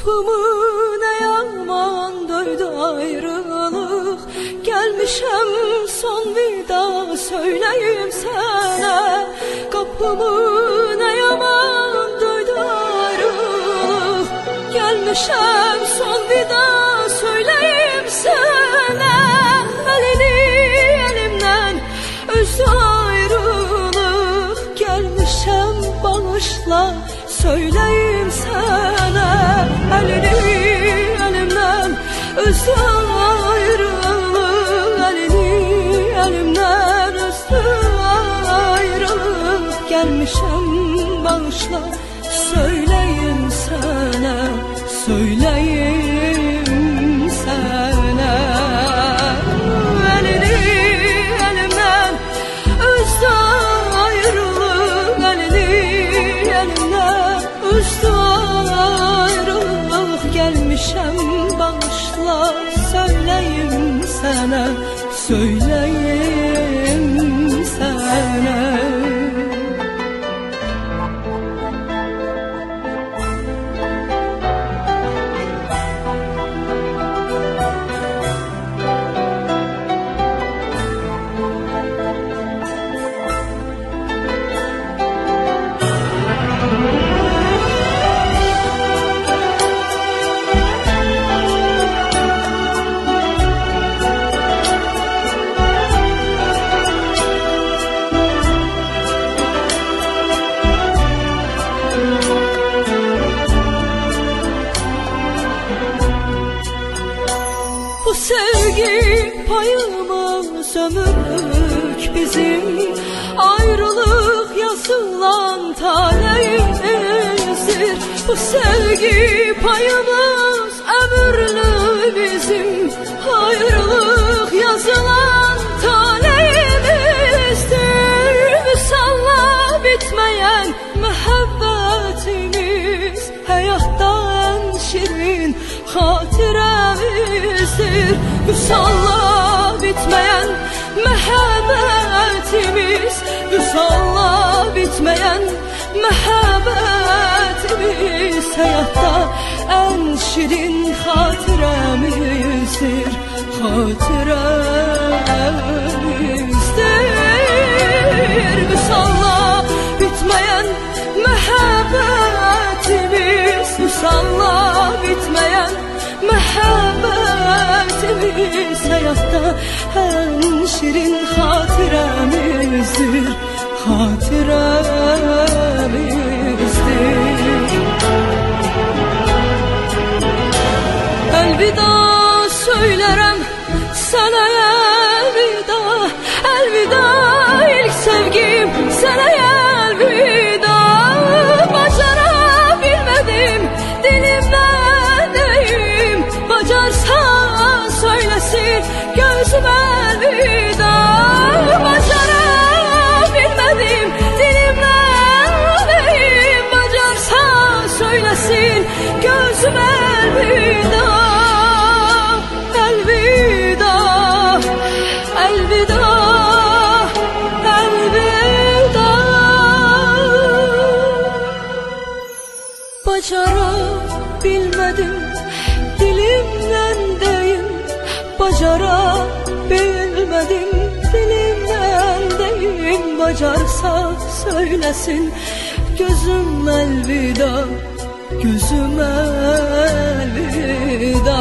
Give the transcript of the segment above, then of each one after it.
Kapımı ne yaman döydü ayrılık. Gelmişem son vida söyleyeyim sana. Kapımı ne yaman döydü ayrılık. Gelmişem son vida söyleyeyim sana. Elini elimden üzdü ayrılık. Gelmişem bağışla söyleyeyim sana. Elini elimden üzdü ayrılık. Elini elimden üzdü ayrılık. Gelmişem bağışla söyleyeyim sana. Söyleyeyim sana. Elini elimden üzdü ayrılık. Elini elimden üzdü ayrılık. Gelmişem bağışla söyleyeyim sana. Söyleyeyim sana. Bu sevgi payımız ömürlük bizim. Ayrılık yazılan talihimizdir. Bu sevgi payımız ömürlük bizim. Ayrılık yazılan talihimizdir. Vüsalla bitmeyen muhabbetimiz hayatta en şirin hatiremizdir. Vüsalla bitmeyen mehabbetimiz, vüsalla bitmeyen mehabbetimiz hayatta en şirin hatiremizdir. Hatiremizdir. Vüsalla bitmeyen mehabbetimiz, vüsalla bitmeyen mehabbetimiz hayatta en şirin hatiremizdir. Hatiremizdir. Elvida söylerim sana, elvida. Elvida ilk sevgim sana, elvida. Başarabilmedim dilimden deyim. Bacarsa söylesin gözüm elvida. Başarabilmedim dilimden deyim. Bacarsa söylesin gözüm elvida. Elvida, elvida, elvida. Başarabilmedim dilimden deyim. Başarabilmedim dilimden deyim. Bacarsa söylesin gözüm elvida. Gözüm elvida.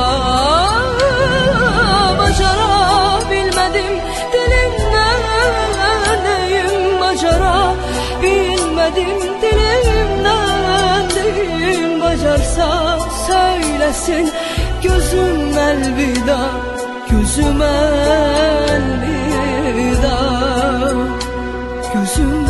Başarabilmedim dilimden deyim. Başarabilmedim dilimden deyim. Bacarsa söylesin gözüm elvida. Gözüm elvida. Gözüm